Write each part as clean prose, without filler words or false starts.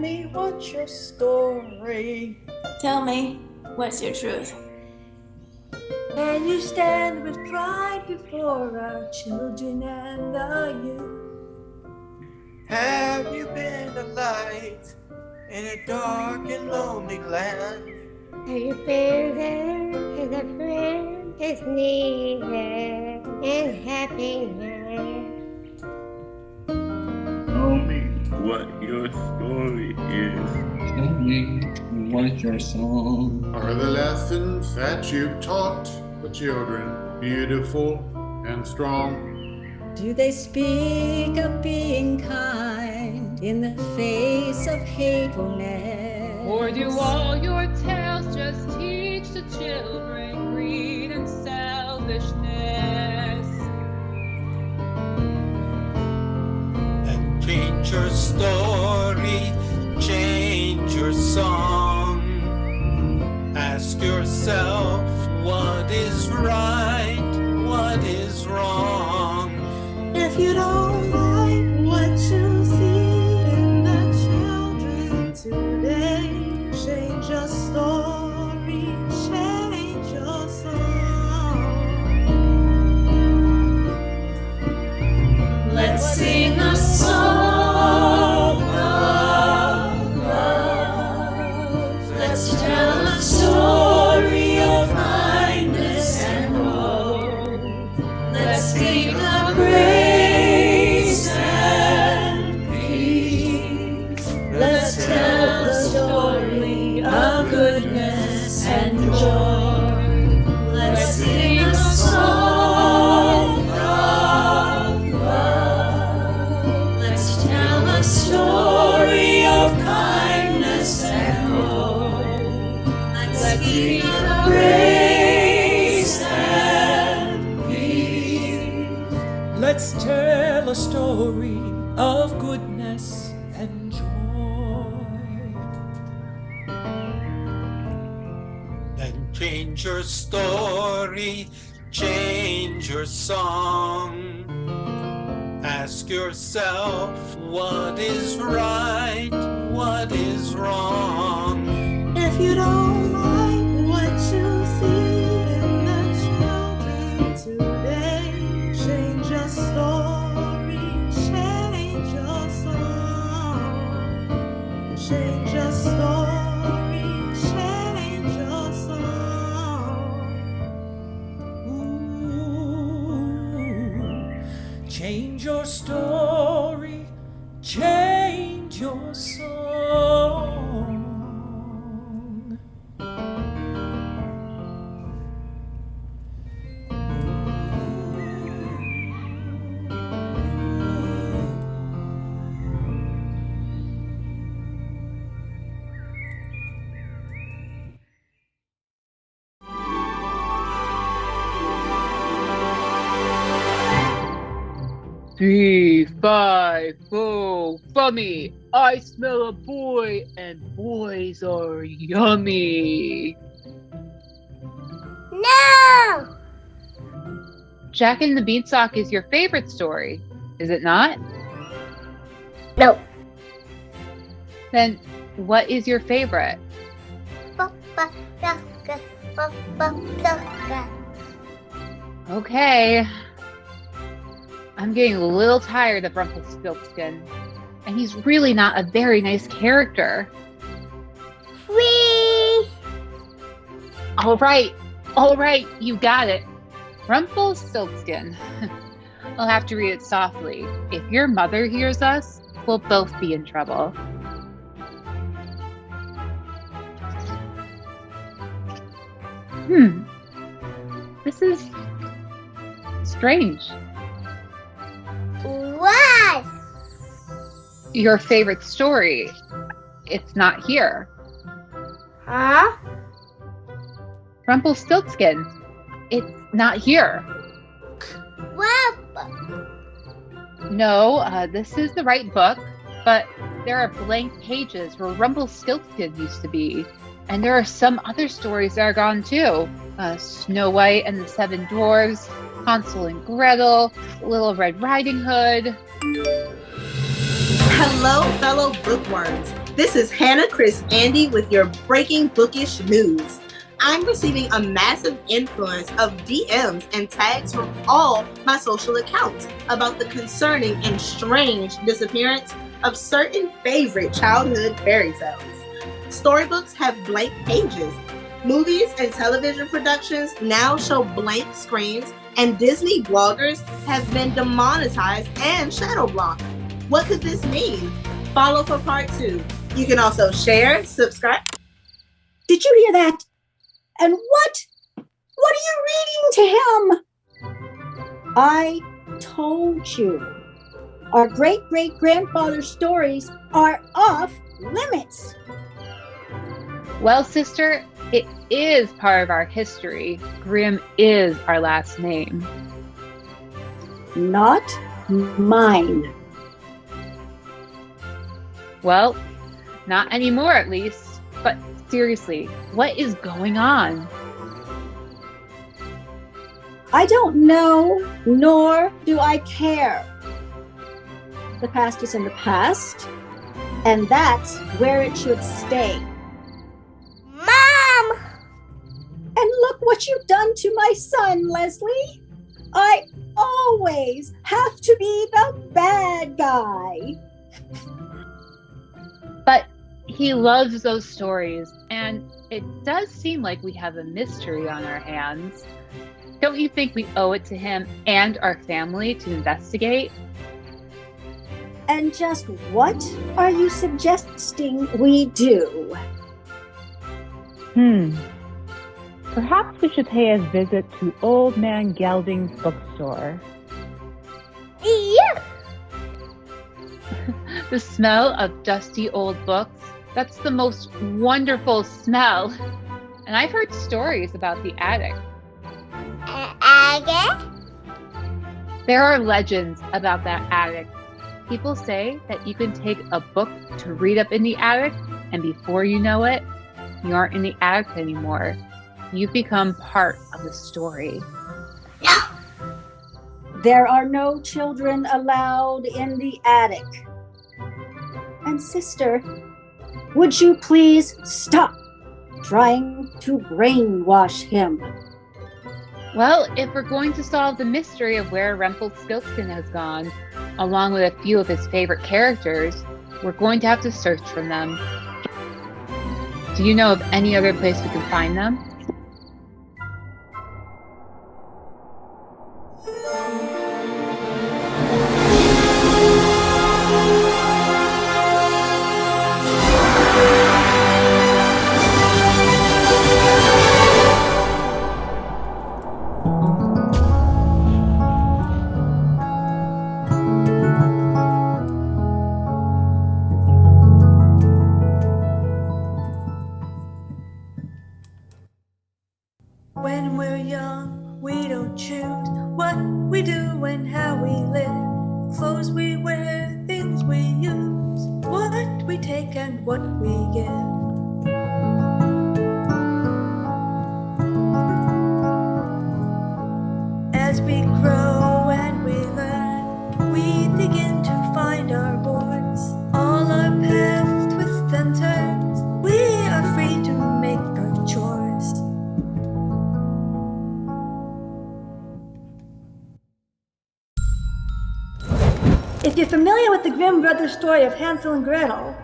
me what's your story. Tell me, what's your truth? And you stand with pride before our children and the youth. Have you been a light in a dark and lonely land? Have you been there as a friend is needed in happiness? Tell me what your story is. Tell me what's your song. Are the lessons that you've taught the children beautiful and strong? Do they speak of being kind in the face of hatefulness? Or do all your tales just teach the children greed and selfishness? And change your story, change your song. Ask yourself what is right, what is wrong. If you don't like what you see in the children today, change your story, change your song. Let's sing a song of love. Let's tell a story of kindness and hope. Let's sing a grace and peace. Let's tell the story of goodness and joy. Let's sing a song of love. Let's tell a story of kindness and hope. Let's sing a grace and peace. Let's tell a story of goodness and joy. And change your story, change your song. Ask yourself what is right, what is wrong. If you don't like what you see in the children today, change your story, change your song. Change your story, change your song. Change your story, change your song. Three, five, four, funny. I smell a boy, and boys are yummy. No! Jack and the Beanstalk is your favorite story, is it not? No. Then what is your favorite? Okay. I'm getting a little tired of Rumpelstiltskin, and he's really not a very nice character. Free! All right, you got it. Rumpelstiltskin. I'll have to read it softly. If your mother hears us, we'll both be in trouble. This is strange. What? Your favorite story. It's not here. Huh? Rumpelstiltskin. It's not here. What? No, this is the right book, but there are blank pages where Rumpelstiltskin used to be. And there are some other stories that are gone too. Snow White and the Seven Dwarfs, Hansel and Gretel, Little Red Riding Hood. Hello, fellow bookworms. This is Hannah, Chris, Andy with your breaking bookish news. I'm receiving a massive influence of DMs and tags from all my social accounts about the concerning and strange disappearance of certain favorite childhood fairy tales. Storybooks have blank pages. Movies and television productions now show blank screens, and Disney bloggers have been demonetized and shadow blocked. What could this mean? Follow for part 2. You can also share, subscribe. Did you hear that? And what? What are you reading to him? I told you. Our great-great-grandfather's stories are off limits. Well, sister, it is part of our history. Grimm is our last name. Not mine. Well, not anymore at least. But seriously, what is going on? I don't know, nor do I care. The past is in the past, and that's where it should stay. Mom! And look what you've done to my son, Leslie. I always have to be the bad guy. But he loves those stories, and it does seem like we have a mystery on our hands. Don't you think we owe it to him and our family to investigate? And just what are you suggesting we do? Perhaps we should pay a visit to Old Man Gelding's bookstore. Yeah. The smell of dusty old books, that's the most wonderful smell. And I've heard stories about the attic. Attic? There are legends about that attic. People say that you can take a book to read up in the attic, and before you know it, you aren't in the attic anymore. You've become part of the story. No. There are no children allowed in the attic. And sister, would you please stop trying to brainwash him? Well, if we're going to solve the mystery of where Rumpelstiltskin has gone, along with a few of his favorite characters, we're going to have to search for them. Do you know of any other place we can find them? When we're young, we don't choose what we do and how we live. Clothes we wear, things we use, what we take and what we give. As we grow and we learn, we begin to find our voice. All our paths, twists and turns, we are free to make our choice. If you're familiar with the Grimm brothers' story of Hansel and Gretel,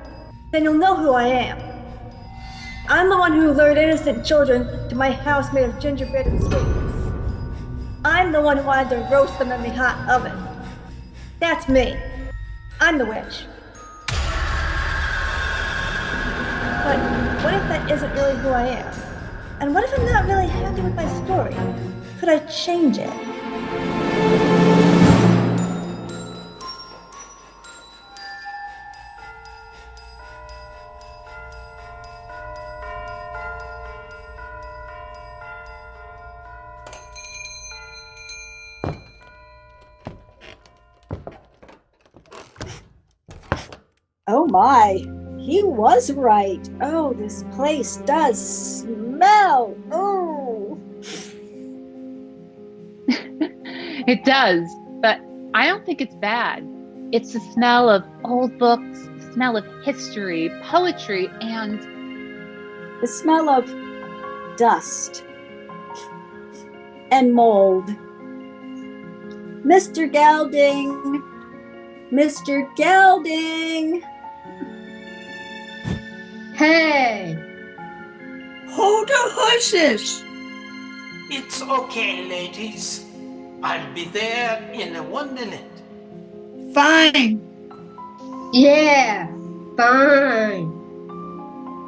then you'll know who I am. I'm the one who lured innocent children to my house made of gingerbread and sweets. I'm the one who wanted to roast them in the hot oven. That's me. I'm the witch. But what if that isn't really who I am? And what if I'm not really happy with my story? Could I change it? Oh my, he was right. Oh, this place does smell. Oh. It does, but I don't think it's bad. It's the smell of old books, smell of history, poetry, and The smell of dust and mold. Mr. Gelding! Mr. Gelding! Hey! Hold the horses! It's okay, ladies. I'll be there in 1 minute. Fine. Yeah, fine.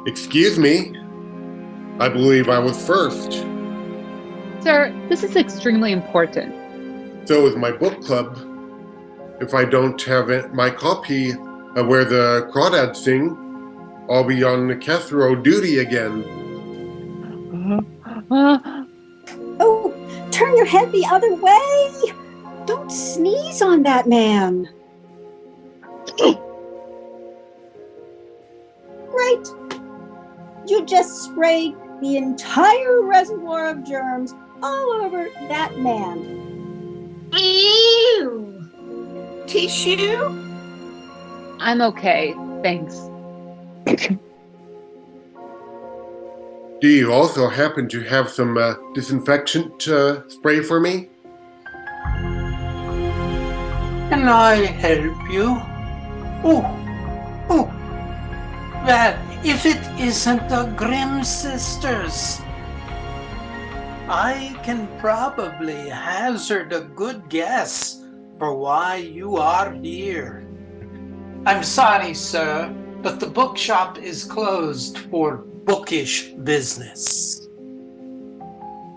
Excuse me. I believe I was first. Sir, this is extremely important. So is my book club. If I don't have my copy of Where the Crawdads Sing, I'll be on the Cathro duty again. Oh, turn your head the other way! Don't sneeze on that man! Great! You just sprayed the entire reservoir of germs all over that man. Ew! Tissue? I'm okay, thanks. Do you also happen to have some disinfectant spray for me? Can I help you? Oh. Well, if it isn't the Grimm sisters, I can probably hazard a good guess for why you are here. I'm sorry, sir, but the bookshop is closed for bookish business.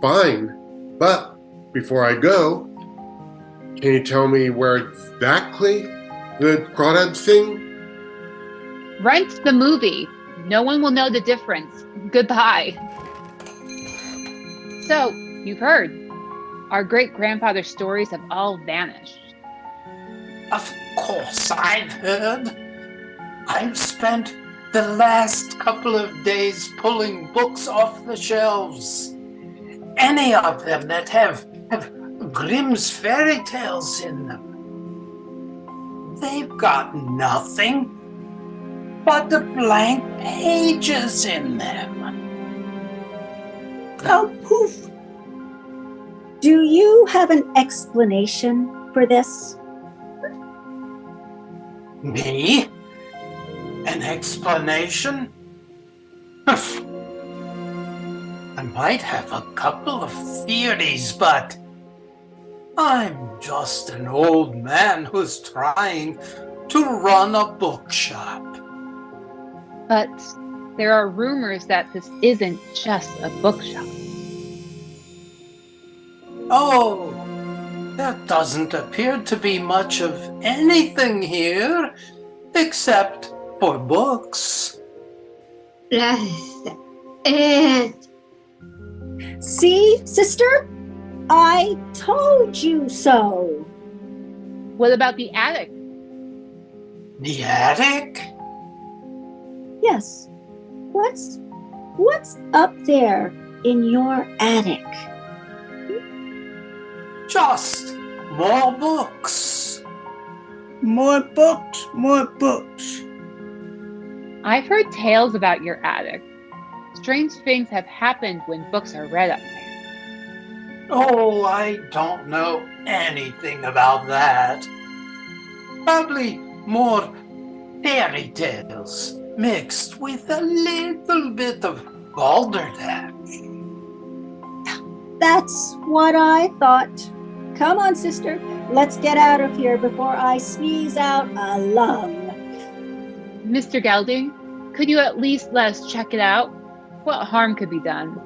Fine, but before I go, can you tell me where exactly the Crawdads Sing? Rent the movie. No one will know the difference. Goodbye. So, you've heard. Our great-grandfather's stories have all vanished. Of course I've heard. I've spent the last couple of days pulling books off the shelves. Any of them that have Grimm's fairy tales in them. They've got nothing but the blank pages in them. Oh, poof. Do you have an explanation for this? Me? An explanation? I might have a couple of theories, but I'm just an old man who's trying to run a bookshop. But there are rumors that this isn't just a bookshop. Oh, there doesn't appear to be much of anything here except for books. See, sister? I told you so. What about the attic? The attic? Yes. What's up there in your attic? Just more books. More books, more books. I've heard tales about your attic. Strange things have happened when books are read up there. Oh, I don't know anything about that. Probably more fairy tales mixed with a little bit of balderdash. That's what I thought. Come on, sister. Let's get out of here before I sneeze out a lung. Mr. Gelding, could you at least let us check it out? What harm could be done?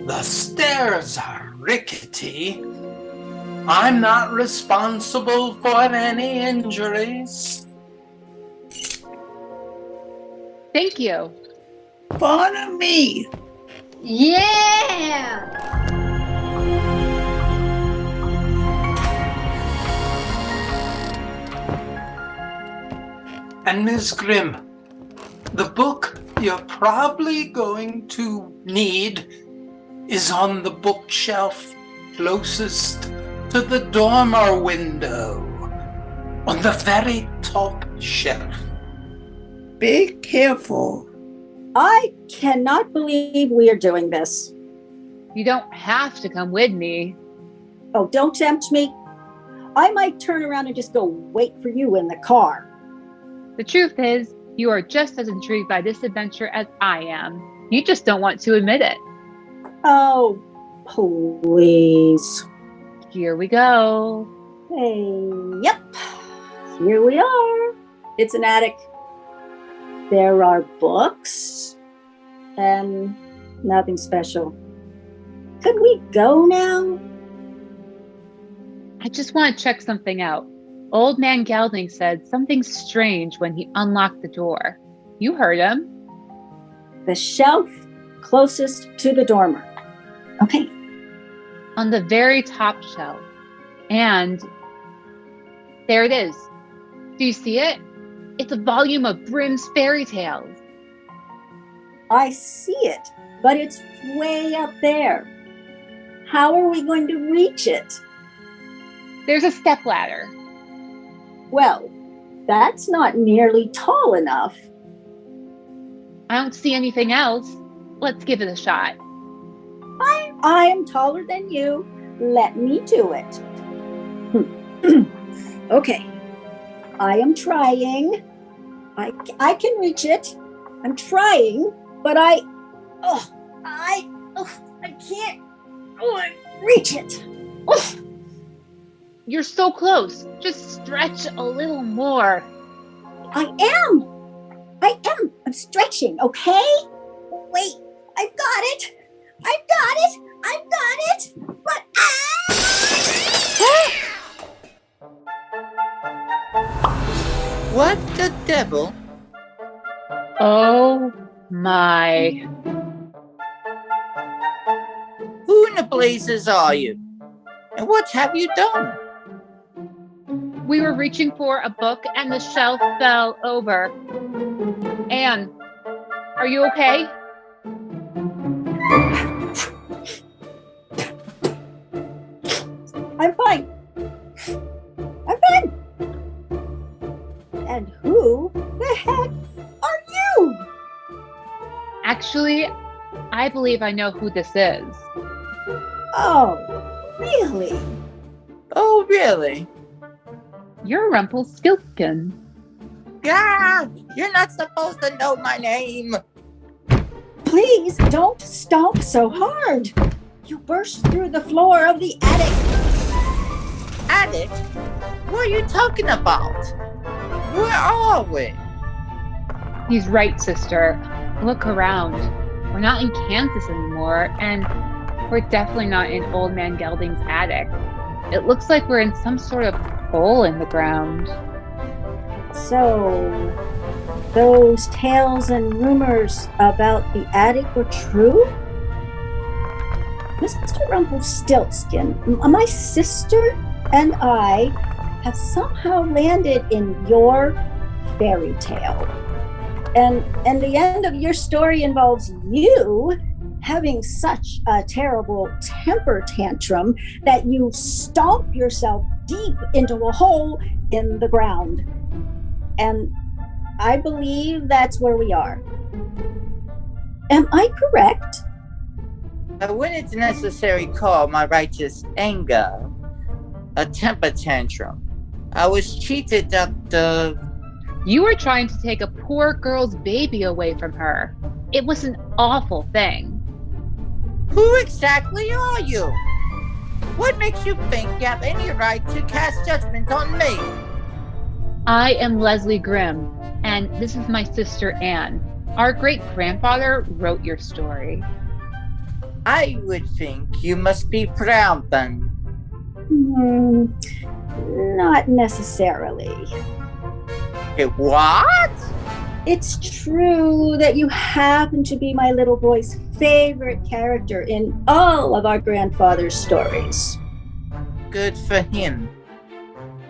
The stairs are rickety. I'm not responsible for any injuries. Thank you. Follow me. Yeah! And Miss Grimm, the book you're probably going to need is on the bookshelf closest to the dormer window. On the very top shelf. Be careful. I cannot believe we are doing this. You don't have to come with me. Oh, don't tempt me. I might turn around and just go wait for you in the car. The truth is, you are just as intrigued by this adventure as I am. You just don't want to admit it. Oh, please. Here we go. Hey, yep. Here we are. It's an attic. There are books and nothing special. Could we go now? I just want to check something out. Old Man Gelding said something strange when he unlocked the door. You heard him. The shelf closest to the dormer. Okay. On the very top shelf. And there it is. Do you see it? It's a volume of Grimm's fairy tales. I see it, but it's way up there. How are we going to reach it? There's a stepladder. Well, that's not nearly tall enough. I don't see anything else. Let's give it a shot. I am taller than you. Let me do it. Okay. I am trying. I can reach it. I'm trying, but I can't reach it. You're so close. Just stretch a little more. I am. I'm stretching, okay? Wait, I've got it. But What the devil? Oh my. Who in the blazes are you? And what have you done? We were reaching for a book and the shelf fell over. Anne, are you okay? I'm fine. And who the heck are you? Actually, I believe I know who this is. Oh, really? Oh, really? You're Rumpelstiltskin. God, you're not supposed to know my name. Please don't stomp so hard. You burst through the floor of the attic. Attic? What are you talking about? Where are we? He's right, sister. Look around. We're not in Kansas anymore, and we're definitely not in Old Man Gelding's attic. It looks like we're in some sort of hole in the ground. So, those tales and rumors about the attic were true? Mr. Rumpelstiltskin, my sister and I have somehow landed in your fairy tale. And the end of your story involves you having such a terrible temper tantrum that you stomp yourself deep into a hole in the ground. And I believe that's where we are. Am I correct? I wouldn't necessarily call my righteous anger a temper tantrum. I was cheated of the... You were trying to take a poor girl's baby away from her. It was an awful thing. Who exactly are you? What makes you think you have any right to cast judgment on me? I am Leslie Grimm, and this is my sister Anne. Our great-grandfather wrote your story. I would think you must be proud then. Not necessarily. What? It's true that you happen to be my little boy's favorite character in all of our grandfather's stories. Good for him.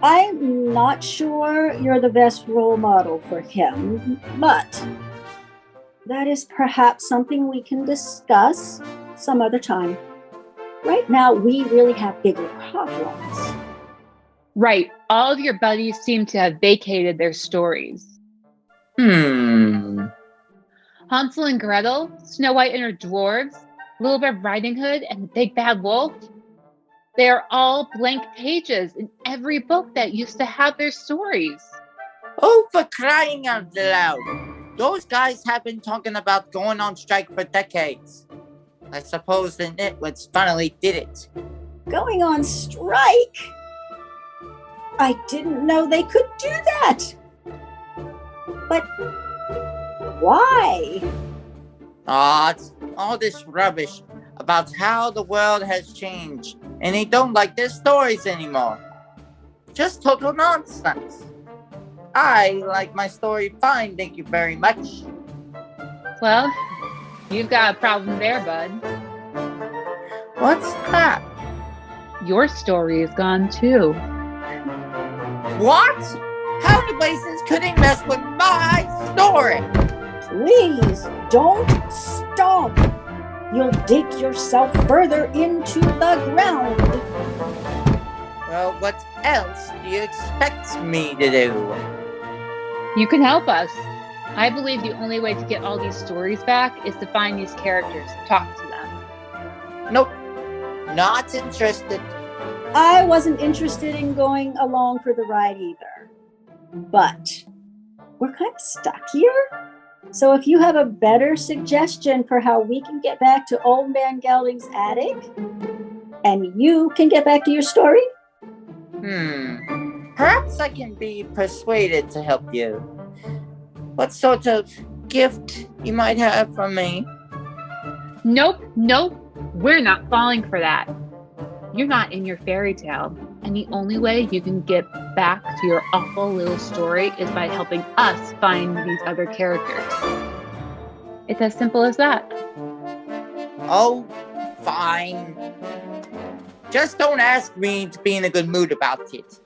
I'm not sure you're the best role model for him, but that is perhaps something we can discuss some other time. Right now, we really have bigger problems. Right. All of your buddies seem to have vacated their stories. Hmm. Hansel and Gretel, Snow White and her dwarves, Little Red Riding Hood, and the Big Bad Wolf. They are all blank pages in every book that used to have their stories. Oh, for crying out loud. Those guys have been talking about going on strike for decades. I suppose the nitwits finally did it. Going on strike? I didn't know they could do that. But why? It's all this rubbish about how the world has changed and they don't like their stories anymore. Just total nonsense. I like my story fine, thank you very much. Well, you've got a problem there, bud. What's that? Your story is gone too. What? How the blazes could he mess with my story? Please don't stop. You'll dig yourself further into the ground. Well, what else do you expect me to do? You can help us. I believe the only way to get all these stories back is to find these characters and talk to them. Nope. Not interested. I wasn't interested in going along for the ride either. But we're kind of stuck here. So if you have a better suggestion for how we can get back to Old Man Gelding's attic, and you can get back to your story? Perhaps I can be persuaded to help you. What sort of gift you might have for me? Nope. We're not falling for that. You're not in your fairy tale, and the only way you can get back to your awful little story is by helping us find these other characters. It's as simple as that. Oh, fine. Just don't ask me to be in a good mood about it.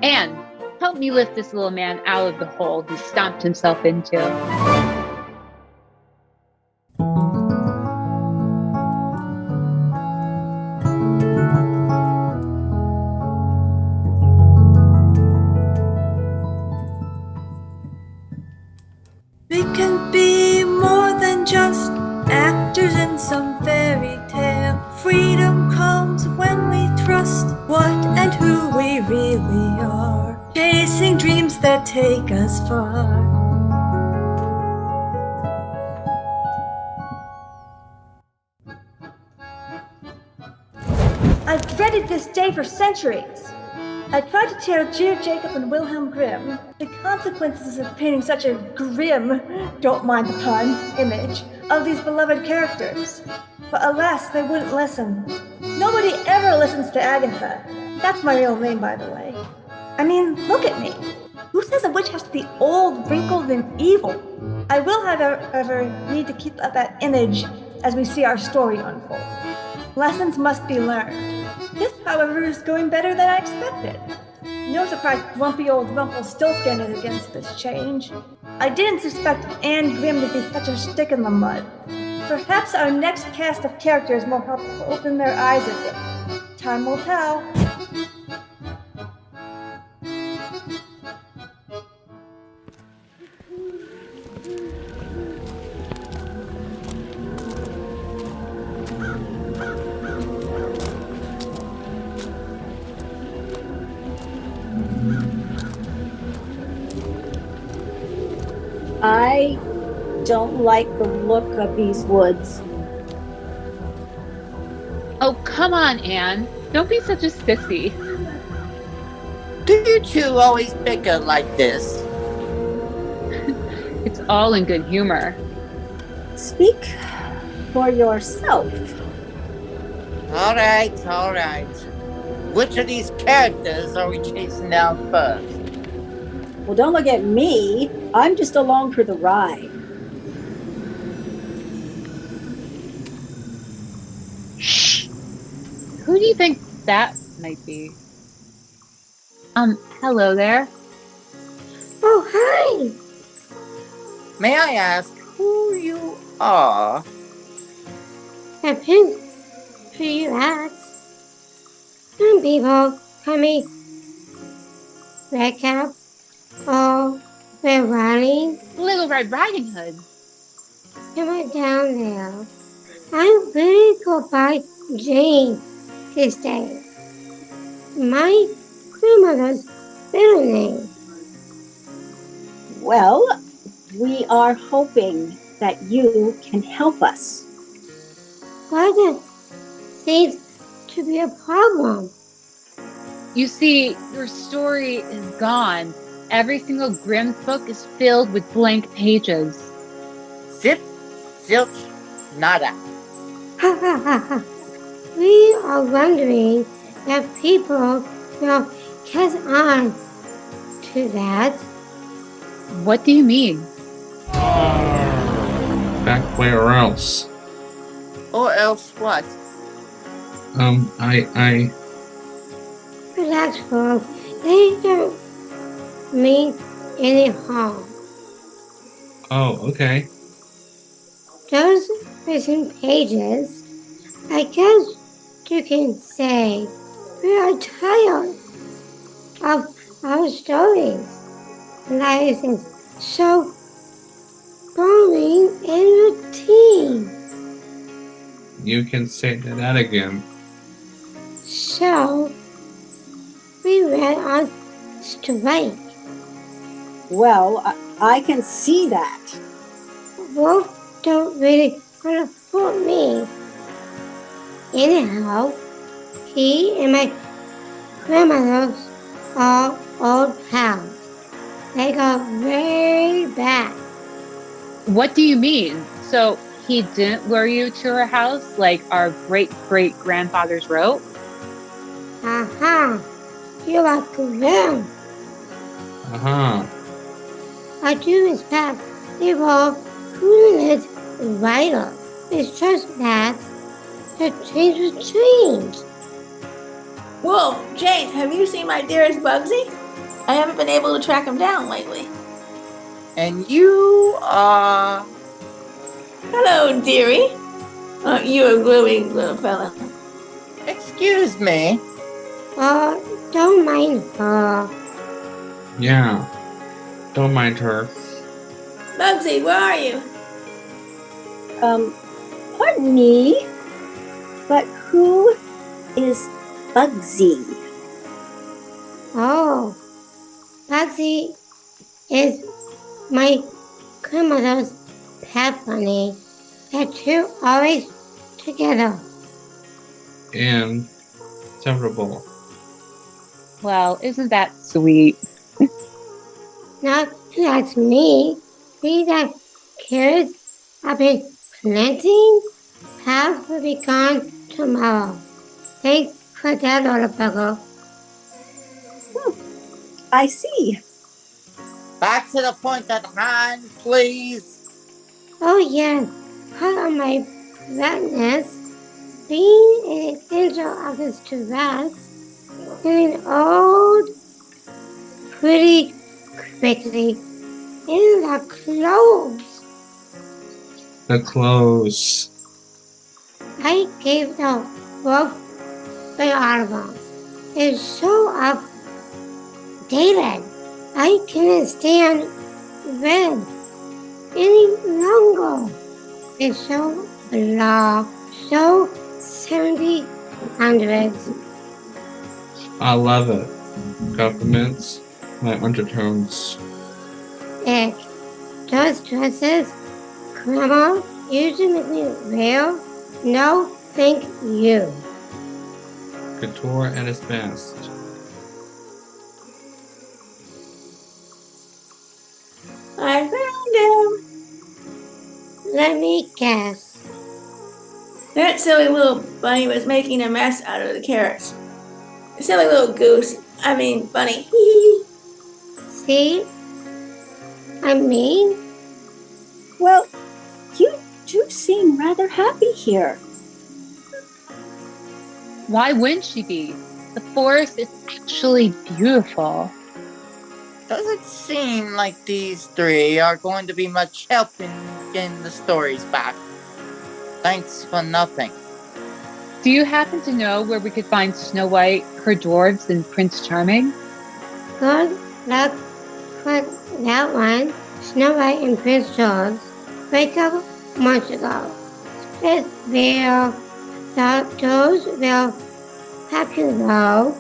And help me lift this little man out of the hole he stomped himself into. We can be more than just actors in some fairy tale. Freedom comes when we trust what and who we really are, chasing dreams that take us far. I've dreaded this day for centuries. I tried to tell Dear Jacob and Wilhelm Grimm the consequences of painting such a grim, don't mind the pun, image of these beloved characters. But alas, they wouldn't listen. Nobody ever listens to Agatha. That's my real name, by the way. I mean, look at me. Who says a witch has to be old, wrinkled, and evil? I will, however, need to keep up that image as we see our story unfold. Lessons must be learned. This, however, is going better than I expected. No surprise grumpy old Rumpelstiltskin is against this change. I didn't suspect Anne Grimm to be such a stick in the mud. Perhaps our next cast of characters will help to open their eyes a bit. Time will tell. I don't like the look of these woods. Oh, come on, Anne. Don't be such a sissy. Do you two always bicker like this? It's all in good humor. Speak for yourself. All right. Which of these characters are we chasing down first? Well, don't look at me. I'm just along for the ride. Shh. Who do you think that might be? Hello there. Oh, hi. May I ask who you are? Who you ask? Some people call me Red Cap, or Red Riding. Little Red Riding Hood. Come on down there. I'm really go by Jane this day. My grandmother's middle name. Well, we are hoping that you can help us. What seems to be a problem? You see, your story is gone. Every single Grimm's book is filled with blank pages. Zip, zilch, nada. Ha ha ha ha. We are wondering if people will catch on to that. What do you mean? Back where else? Or else what? I Relax, folks. They don't mean any harm. Oh, okay. Those missing pages, I guess you can say we are tired of our stories. Life is so boring and routine. You can say that again. So we went on strike. Well, I can see that. Wolf don't really want to fool me. Anyhow, he and my grandmother's are old pals. They got very bad. What do you mean? So he didn't lure you to her house like our great-great-grandfathers wrote? Aha! You are Grim. Uh-huh. I do respect they were brilliant writer. It's just that the change was changed. Whoa, Jane, have you seen my dearest Bugsy? I haven't been able to track him down lately. And you are... Hello, dearie. Aren't you a glowing little fella? Excuse me. Don't mind her. Yeah. Don't mind her. Bugsy, where are you? Pardon me, but who is Bugsy? Oh, Bugsy is my grandmother's pet bunny. They're two always together. Inseparable. Well, isn't that sweet? Now that's me. See that carrots I've been planting? Half will be gone tomorrow. Thanks for that, little bugger. I see. Back to the point at hand, please. Oh yes, part of my wetness, being an essential of this dress, getting old pretty quickly in the clothes. The clothes. I gave the wolf the album. It's so outdated. I can't stand red any longer. It's so blah, so 1700s. I love it. Compliments my undertones. Ick. Those dresses Grandma usually make me wear? No, thank you. Couture at its best. I found him. Let me guess. That silly little bunny was making a mess out of the carrots. Silly little goose. I mean, bunny. See? I mean? Well, you do seem rather happy here. Why wouldn't she be? The forest is actually beautiful. Doesn't seem like these three are going to be much help in getting the stories back. Thanks for nothing. Do you happen to know where we could find Snow White, her dwarves, and Prince Charming? Good Look for that one. Snow White and Prince Charles break up months ago. Splitsville, Saltosville, Hopkinsville.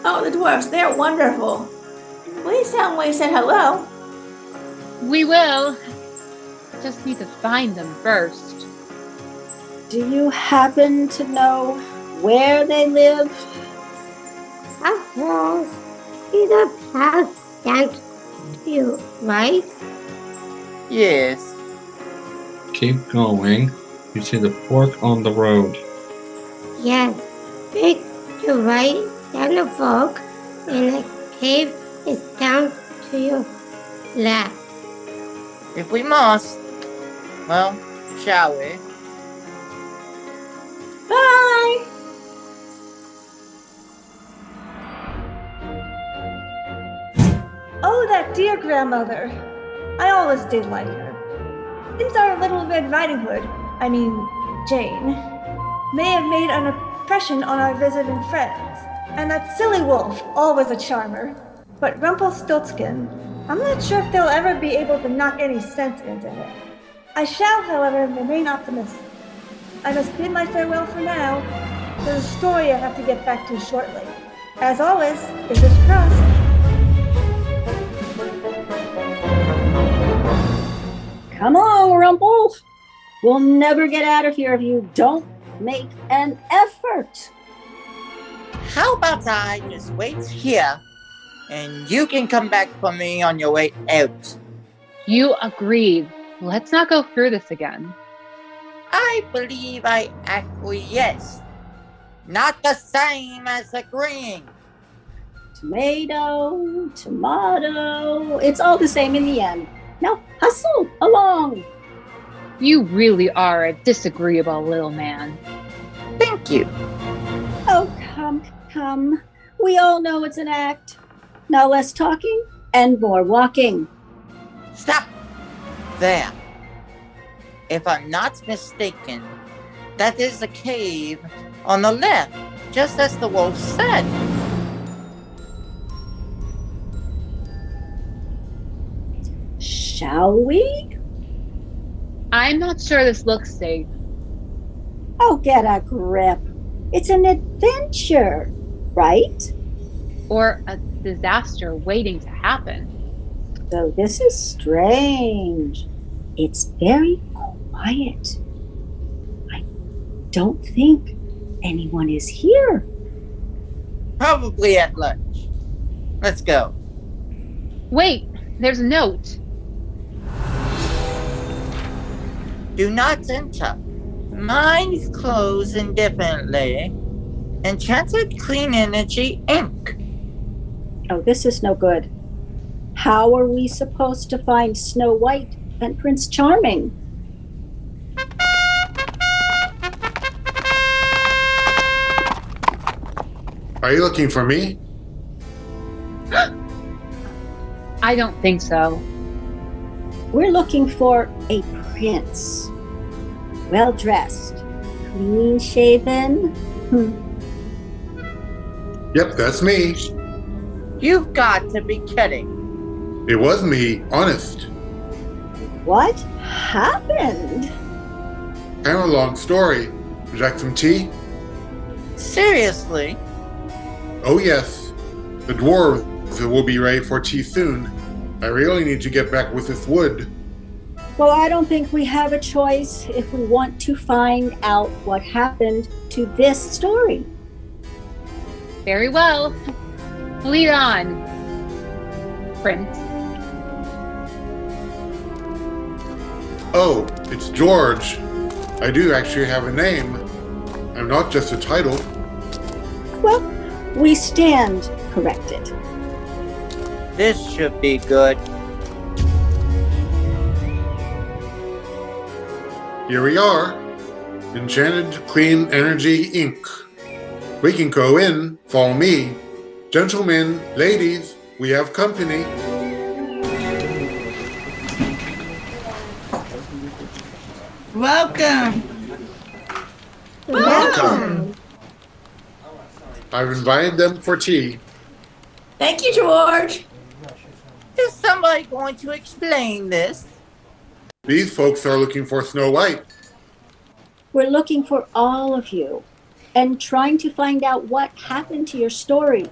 Oh, the dwarfs, they're wonderful. Please tell them we said hello. We will. Just need to find them first. Do you happen to know where they live? Of course. See the path down to you, right? Yes. Keep going. You see the fork on the road. Yes. Take the right down the fork, and the cave is down to your left. If we must, well, shall we? Bye! Oh, that dear grandmother. I always did like her. Since our little Red Riding Hood, I mean, Jane, may have made an impression on our visiting friends. And that silly wolf, always a charmer. But Rumpelstiltskin, I'm not sure if they'll ever be able to knock any sense into him. I shall, however, remain optimistic. I must bid my farewell for now. There's a story I have to get back to shortly. As always, fingers crossed. Come on, Rumple. We'll never get out of here if you don't make an effort. How about I just wait here and you can come back for me on your way out? You agreed. Let's not go through this again. I believe I acquiesced. Not the same as agreeing. Tomato, tomato. It's all the same in the end. Now hustle along. You really are a disagreeable little man. Thank you. Oh, come. We all know it's an act. Now less talking and more walking. Stop! There. If I'm not mistaken, that is a cave on the left, just as the wolf said. Shall we? I'm not sure this looks safe. Oh, get a grip. It's an adventure, right? Or a disaster waiting to happen. Though this is strange. It's very quiet. I don't think anyone is here. Probably at lunch. Let's go. Wait, there's a note. Do not enter. Minds close indefinitely. Enchanted clean energy ink. Oh, this is no good. How are we supposed to find Snow White and Prince Charming? Are you looking for me? I don't think so. We're looking for a prince. Well dressed, clean shaven. Yep, that's me. You've got to be kidding. It was me, honest. What happened? Kind of a long story. Would you like some tea? Seriously? Oh yes. The dwarves will be ready for tea soon. I really need to get back with this wood. Well, I don't think we have a choice if we want to find out what happened to this story. Very well. Lead on, Prince. Oh, it's George. I do actually have a name. I'm not just a title. Well, we stand corrected. This should be good. Here we are. Enchanted Clean Energy Ink. We can go in. Follow me. Gentlemen, ladies, we have company. Welcome. Welcome. I've invited them for tea. Thank you, George. am I going to explain this? These folks are looking for Snow White. We're looking for all of you and trying to find out what happened to your story.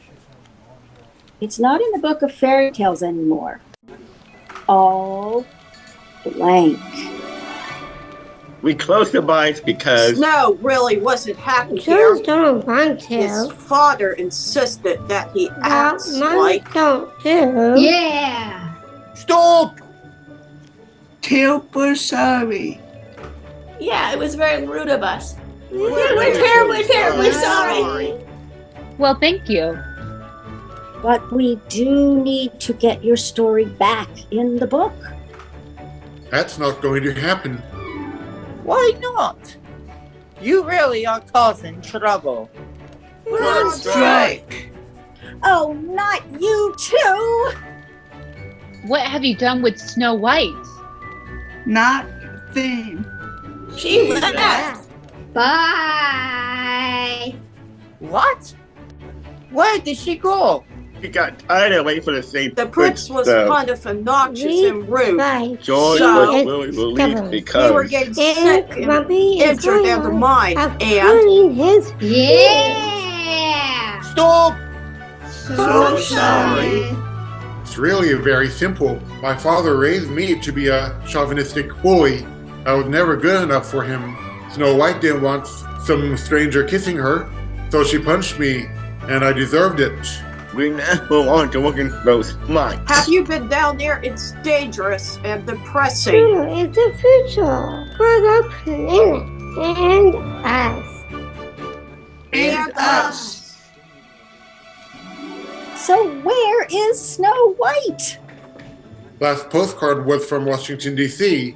It's not in the book of fairy tales anymore. All blank. We closed the blinds because Snow really wasn't happy here. Just don't want to. His father insisted that he acts Mom like... don't do. Yeah! Stop! Terrible sorry. Yeah, it was very rude of us. We're terribly sorry. Well, thank you. But we do need to get your story back in the book. That's not going to happen. Why not? You really are causing trouble. We're on strike. Oh, not you too! What have you done with Snow White? Nothing. She left. Bye! What? Where did she go? we got tired of waiting for the same. The prince was kind of obnoxious and rude. George So, was really relieved we because were getting sick and injured in the mind. And Yeah! Stop! So sorry. It's really very simple. My father raised me to be a chauvinistic bully. I was never good enough for him. Snow White didn't want some stranger kissing her, so she punched me, and I deserved it. we never want to work in those minds. have you been down there? It's dangerous and depressing. True, it's the future for the planet and us. And us. So where is Snow White? Last postcard was from Washington, D.C.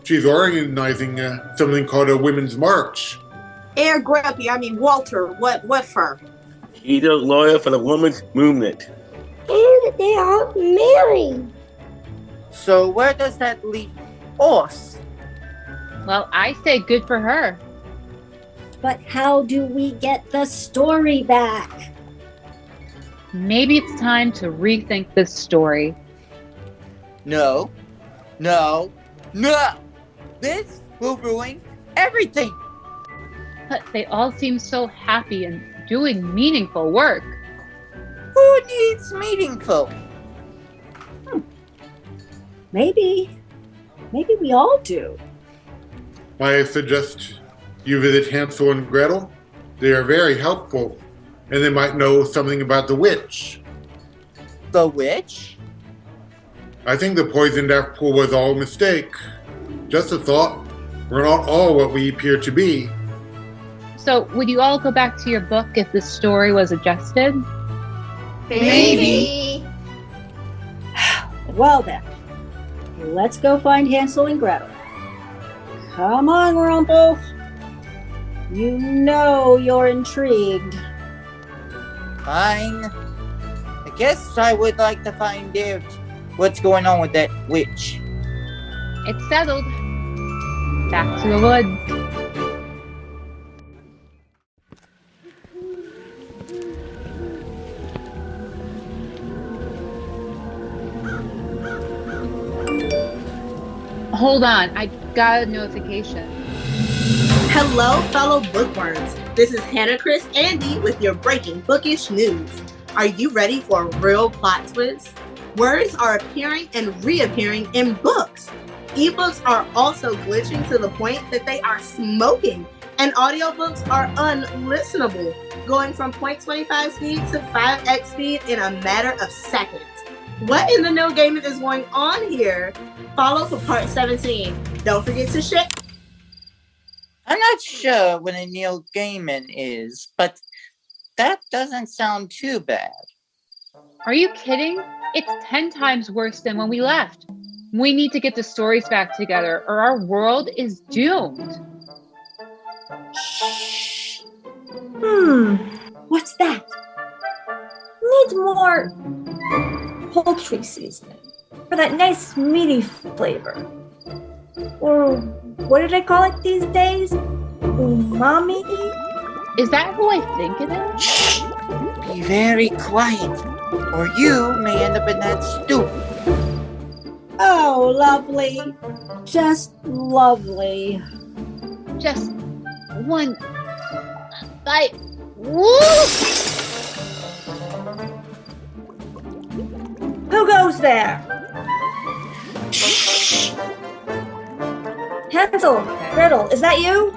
She's organizing something called a Women's March. And Walter, what for? He's a lawyer for the women's movement. And they are married. So where does that leave us? Well, I say good for her. But how do we get the story back? Maybe it's time to rethink this story. No. This will ruin everything. But they all seem so happy and doing meaningful work. Who needs meaningful? Maybe we all do. I suggest you visit Hansel and Gretel. They are very helpful, and they might know something about the witch. The witch? I think the poisoned apple was all a mistake. Just a thought. We're not all what we appear to be. So, would you all go back to your book if the story was adjusted? Maybe. Well then, let's go find Hansel and Gretel. Come on, Rumpel. You know you're intrigued. Fine. I guess I would like to find out what's going on with that witch. It's settled. Back to the woods. Hold on, I got a notification. Hello, fellow bookworms. This is Hannah Chris Andy with your breaking bookish news. Are you ready for a real plot twist? Words are appearing and reappearing in books. Ebooks are also glitching to the point that they are smoking, and audiobooks are unlistenable, going from 0.25 speed to 5x speed in a matter of seconds. What in the no gaming is going on here? Follow for part 17. Don't forget to share. I'm not sure what a Neil Gaiman is, but that doesn't sound too bad. Are you kidding? It's 10 times worse than when we left. We need to get the stories back together or our world is doomed. Shh. What's that? Needs more poultry seasoning for that nice meaty flavor. Or what do they call it these days? Umami? Is that who I think it is? Shh! Be very quiet, or you may end up in that stew. lovely. Just lovely. Just one bite. Woo! Who goes there? Hansel, Gretel, is that you?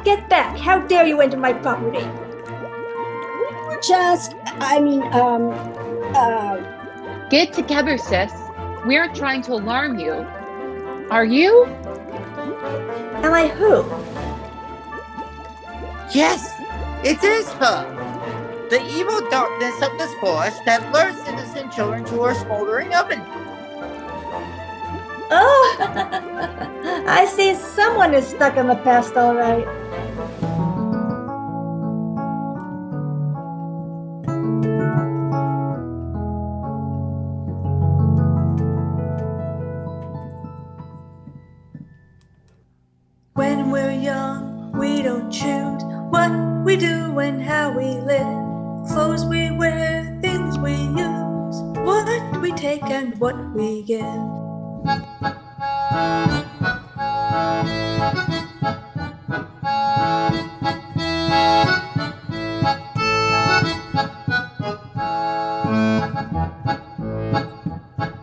Get back! How dare you enter my property? Get together, sis. We aren't trying to alarm you. Are you? Am I who? Yes, it is her. The evil darkness of this forest that lures innocent children to her smoldering oven. Oh, I see someone is stuck in the past, all right. When we're young, we don't choose what we do and how we live. Clothes we wear, things we use, what we take and what we give.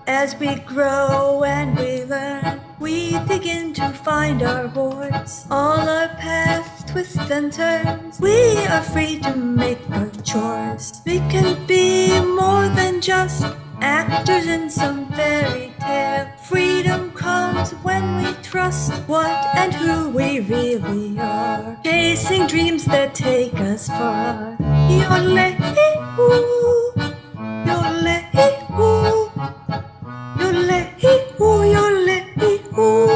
As we grow and we learn, we begin to find our voice. All our paths, twists and turns, we are free to make our choice. We can be more than just actors in some fairy tale. Freedom comes when we trust what and who we really are. Chasing dreams that take us far. Yole-hee-hoo, yole-hee-hoo, yole-hee-hoo, yole-hee-hoo.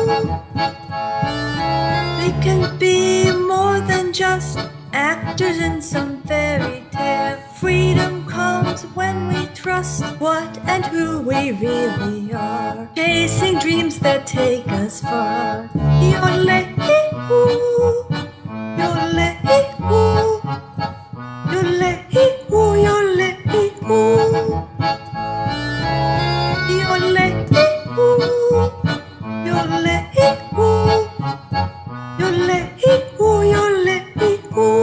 We can be more than just actors in some fairy tale. Freedom comes when we trust what and who we really are. Chasing dreams that take us far. Yole-hee-hoo, yole-hee-hoo, yole-hee-hoo, yole-hee-hoo. Yole-hee-hoo, yole-hee-hoo, yole-hee-hoo, yole-hee-hoo.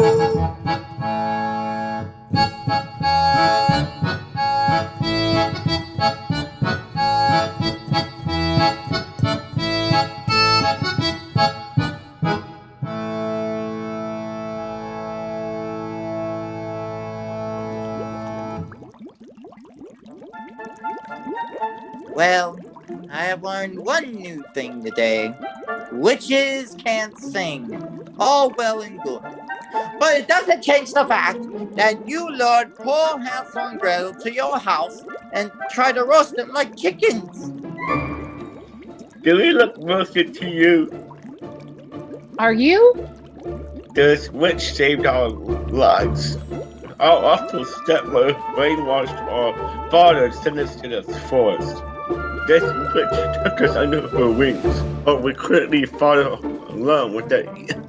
Well, I have learned one new thing today. Witches can't sing. All well and good. But it doesn't change the fact that you lured poor Hansel and Gretel to your house and tried to roast them like chickens. Do we look roasted to you? Are you? This witch saved our lives. Our awful stepmother brainwashed our father and sent us to this forest. This witch took us under her wings, but we couldn't leave father alone with that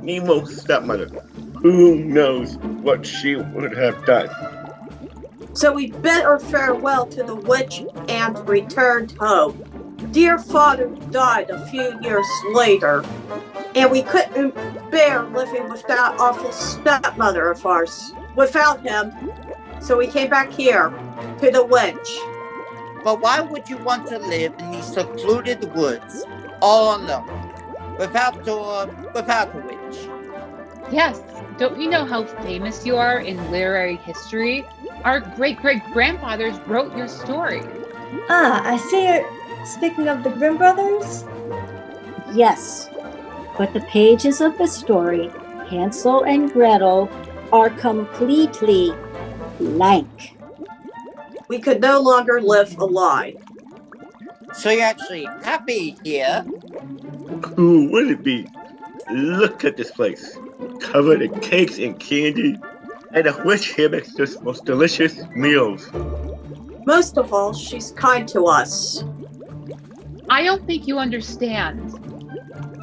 emo stepmother. Who knows what she would have done? So we bid her farewell to the witch and returned home. Dear father died a few years later, and we couldn't bear living with that awful stepmother of ours without him. So we came back here to the witch. But why would you want to live in these secluded woods, all alone, without a witch? Yes. Don't you know how famous you are in literary history? Our great-great-grandfathers wrote your story. Ah, I see you're speaking of the Grimm brothers? Yes, but the pages of the story, Hansel and Gretel, are completely blank. We could no longer live a lie. So you're actually happy here? Who would it be? Look at this place. Covered in cakes and candy. And the witch here makes the most delicious meals. Most of all, she's kind to us. I don't think you understand.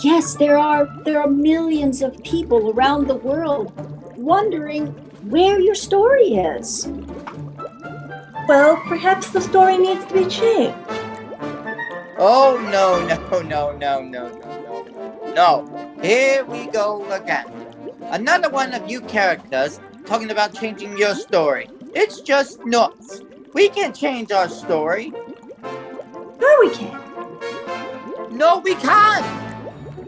Yes, there are millions of people around the world wondering where your story is. Well, perhaps the story needs to be changed. Oh, no. Here we go again. Another one of you characters talking about changing your story. It's just nuts. We can change our story. Sure we can. No, we can't.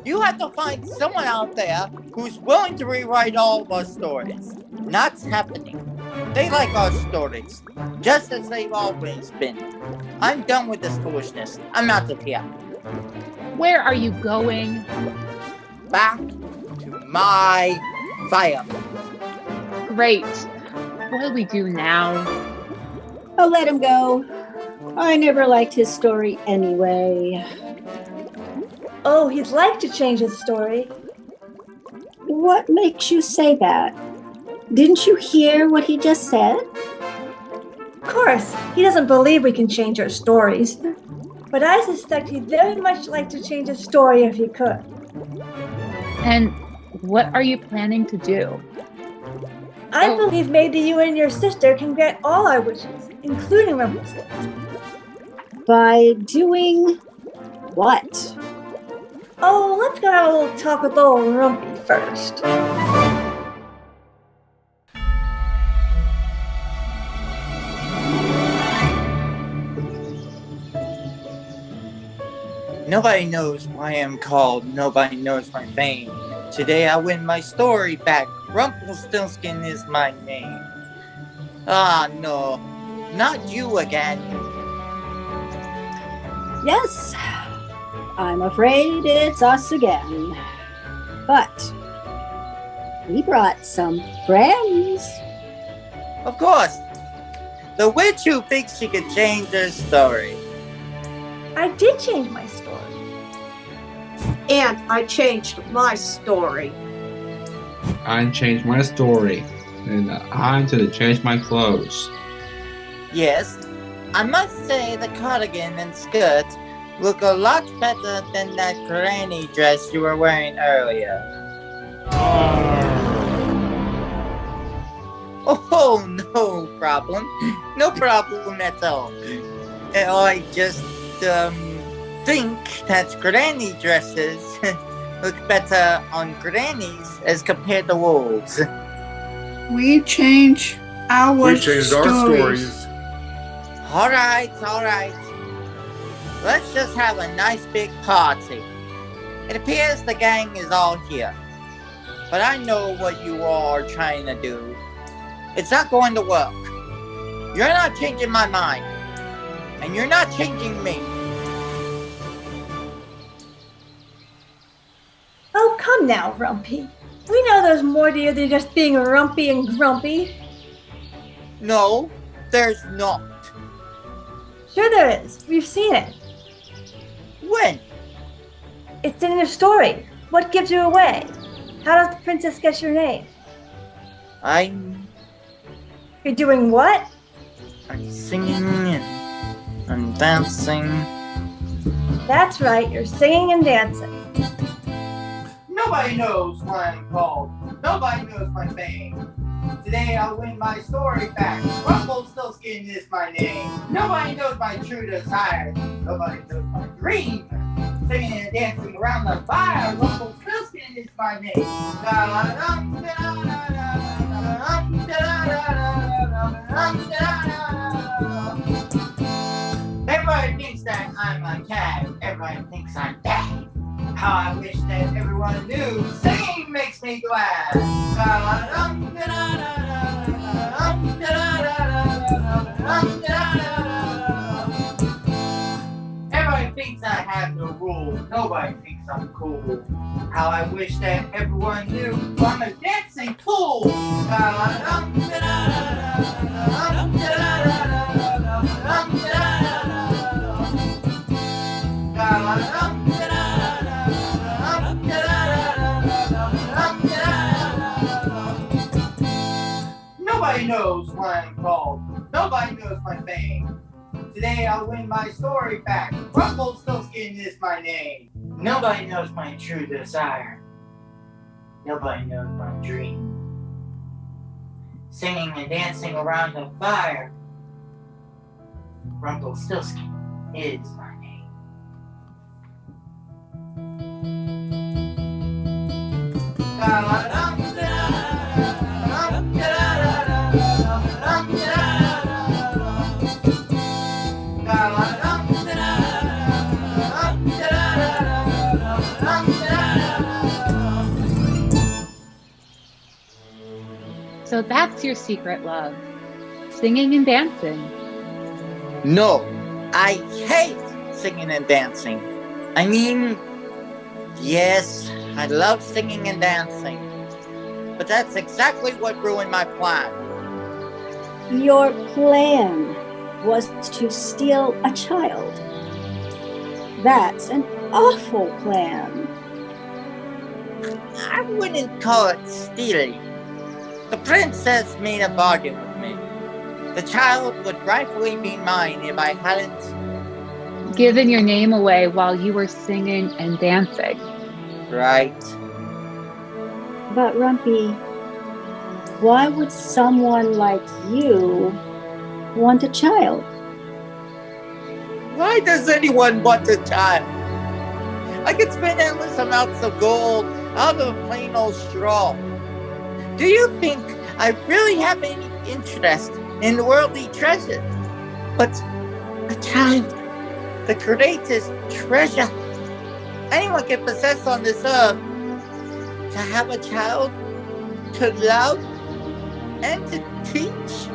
You have to find someone out there who's willing to rewrite all of our stories. Not happening. They like our stories, just as they've always been. I'm done with this foolishness. I'm out of here. Where are you going? Back to my fire. Great. What do we do now? Oh, let him go. I never liked his story anyway. Oh, he'd like to change his story. What makes you say that? Didn't you hear what he just said? Of course, he doesn't believe we can change our stories. But I suspect he'd very much like to change his story if he could. And what are you planning to do? I believe maybe you and your sister can grant all our wishes, including Rumpelstiltskin. By doing what? Oh, let's go have a little talk with old Rumpy first. Nobody knows why I'm called. Nobody knows my fame. Today I win my story back. Rumpelstiltskin is my name. Ah, no. Not you again. Yes, I'm afraid it's us again. But we brought some friends. Of course. The witch who thinks she could change her story. I did change my story. And I changed my story. I changed my story. And I did change my clothes. Yes, I must say the cardigan and skirt look a lot better than that granny dress you were wearing earlier. Oh, no problem. No problem at all. I just, think that granny dresses look better on grannies as compared to wolves. We changed our We changed our stories. All right. Let's just have a nice big party. It appears the gang is all here. But I know what you all are trying to do. It's not going to work. You're not changing my mind. And you're not changing me. Oh, come now, Rumpy. We know there's more to you than just being rumpy and grumpy. No, there's not. Sure there is. We've seen it. When? It's in your story. What gives you away? How does the princess guess your name? You're doing what? I'm singing and I'm dancing. That's right, you're singing and dancing. Nobody knows what I'm called. Nobody knows my fame. Today I'll win my story back. Rumpelstiltskin is my name. Nobody knows my true desire. Nobody knows my dream. Singing and dancing around the fire. Rumpelstiltskin is my name. Everybody thinks that I'm a cat. Everybody thinks I'm bad. How I wish that everyone knew singing makes me glad. Everybody thinks I have no rules. Nobody thinks I'm cool. How I wish that everyone knew I'm a dancing fool. Nobody knows what I'm called. Nobody knows my fame. Today I'll win my story back. Rumpelstiltskin is my name. Nobody knows my true desire. Nobody knows my dream. Singing and dancing around the fire. Rumpelstiltskin is my name. So that's your secret love, singing and dancing. No, I hate singing and dancing. I mean, yes, I love singing and dancing, but that's exactly what ruined my plan. Your plan was to steal a child. That's an awful plan. I wouldn't call it stealing. The princess made a bargain with me. The child would rightfully be mine if I hadn't given your name away while you were singing and dancing. Right. But Rumpy, why would someone like you want a child? Why does anyone want a child? I could spend endless amounts of gold out of a plain old straw. Do you think I really have any interest in worldly treasure? But a child, the greatest treasure anyone can possess on this earth. To have a child, to love, and to teach.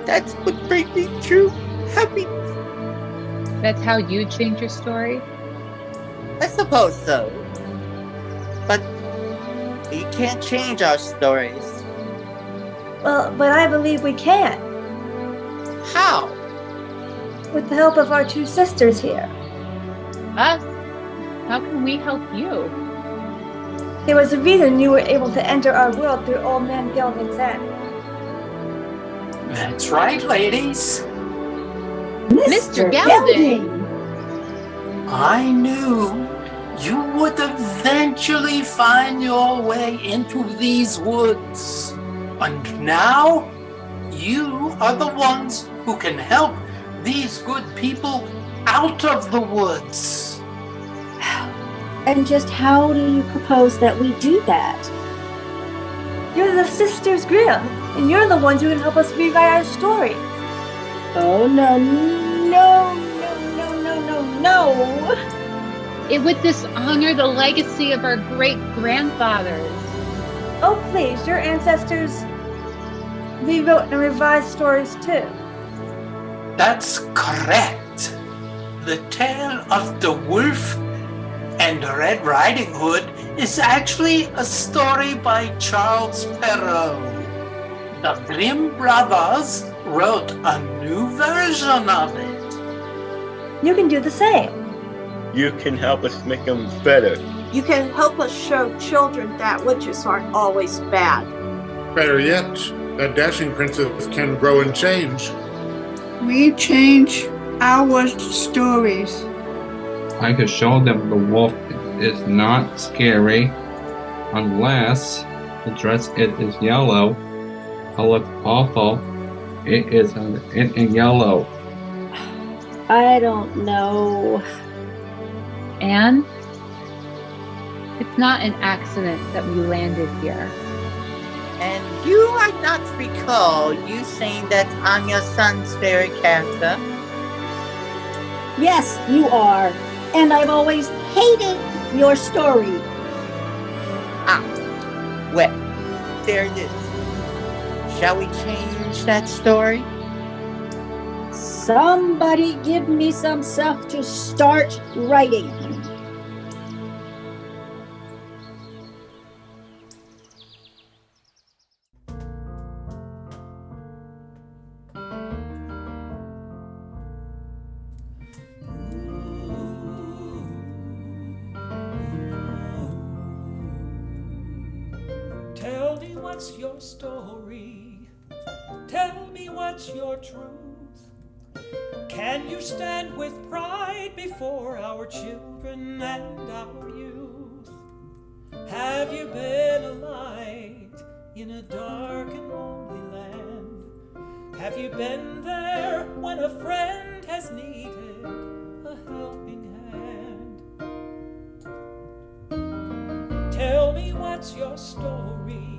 That's what brings me true happiness. That's how you change your story? I suppose so. But we can't change our stories. Well, but I believe we can. How? With the help of our two sisters here. Us? How can we help you? There was a reason you were able to enter our world through Old Man Gelding's end. That's right, ladies. Mr. Gelding! I knew you would eventually find your way into these woods. And now, you are the ones who can help these good people out of the woods. And just how do you propose that we do that? You're the Sisters Grimm, and you're the ones who can help us rewrite our story. Oh, no, no, no, no, no, no, no. It would dishonor the legacy of our great-grandfathers. Oh, please, your ancestors rewrote and revised stories too. That's correct. The tale of the wolf and Red Riding Hood is actually a story by Charles Perrault. The Grimm brothers wrote a new version of it. You can do the same. You can help us make them better. You can help us show children that witches aren't always bad. Better yet, that dashing princess can grow and change. We change our stories. I could show them the wolf is not scary unless the dress is yellow. I look awful. It is in yellow. I don't know. And it's not an accident that we landed here. And you are not recall you saying that I'm your son's favorite character? Yes, you are. And I've always hated your story. Ah, well, there it is. Shall we change that story? Somebody give me some stuff to start writing. Tell me what's your story. Tell me what's your truth. Can you stand with pride before our children and our youth? Have you been a light in a dark and lonely land? Have you been there when a friend has needed a helping hand? Tell me what what's your story?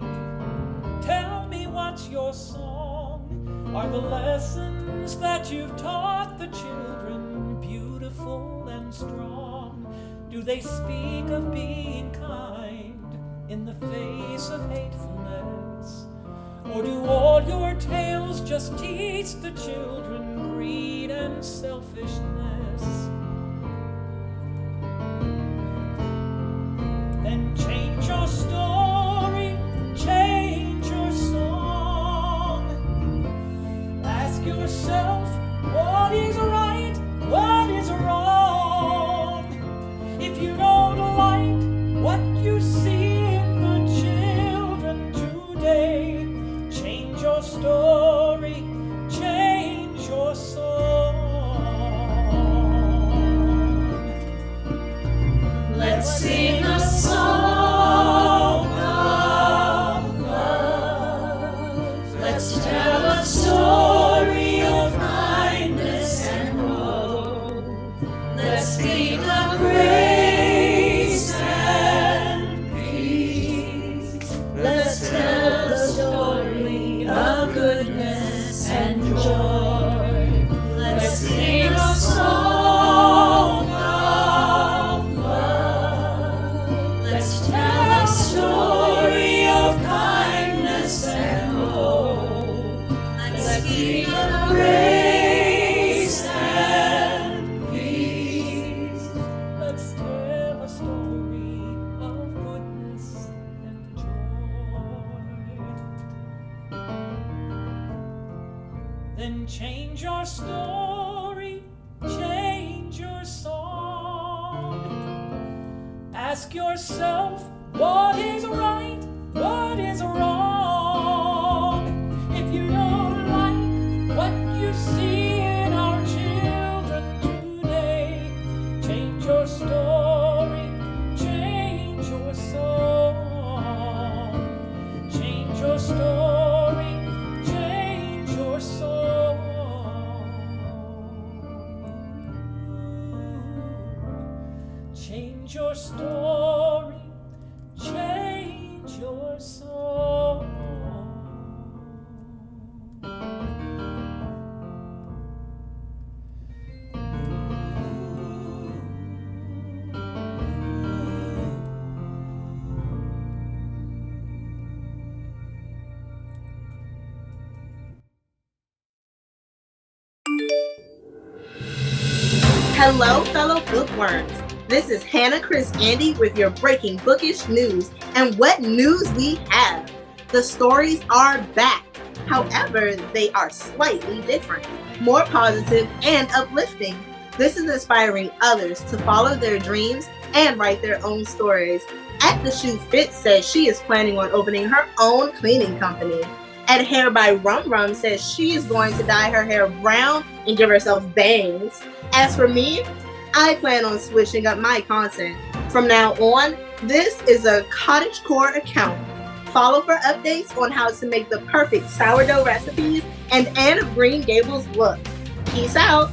Tell me what's your song? Are the lessons that you've taught the children beautiful and strong? Do they speak of being kind in the face of hatefulness? Or do all your tales just teach the children greed and selfishness? Then change your story, change your song. Ask yourself, what is right, what is wrong? If you don't like what you see in the children today, change your story, change your song. Let's sing a song of love. Let's tell a story of kindness and hope. Let's speak of grace and peace. Let's tell a story of goodness and joy. Let's sing a song of love. Let's tell a story of kindness and hope. Let's speak of grace and peace. Let's tell a story of goodness and joy. Then change your story, change your song. Ask yourself, what is right, what is wrong? If you don't like what you see in our children today, change your story, change your song. Change your story, change your song. Change your story, change your song. Hello, fellow bookworms. This is Hannah Chris Andy with your breaking bookish news. And what news we have! The stories are back. However, they are slightly different, more positive and uplifting. This is inspiring others to follow their dreams and write their own stories. At the Shoe Fit says she is planning on opening her own cleaning company. At Hair by Rum Rum says she is going to dye her hair brown and give herself bangs. As for me, I plan on switching up my content. From now on, this is a cottagecore account. Follow for updates on how to make the perfect sourdough recipes and Anne of Green Gables look. Peace out.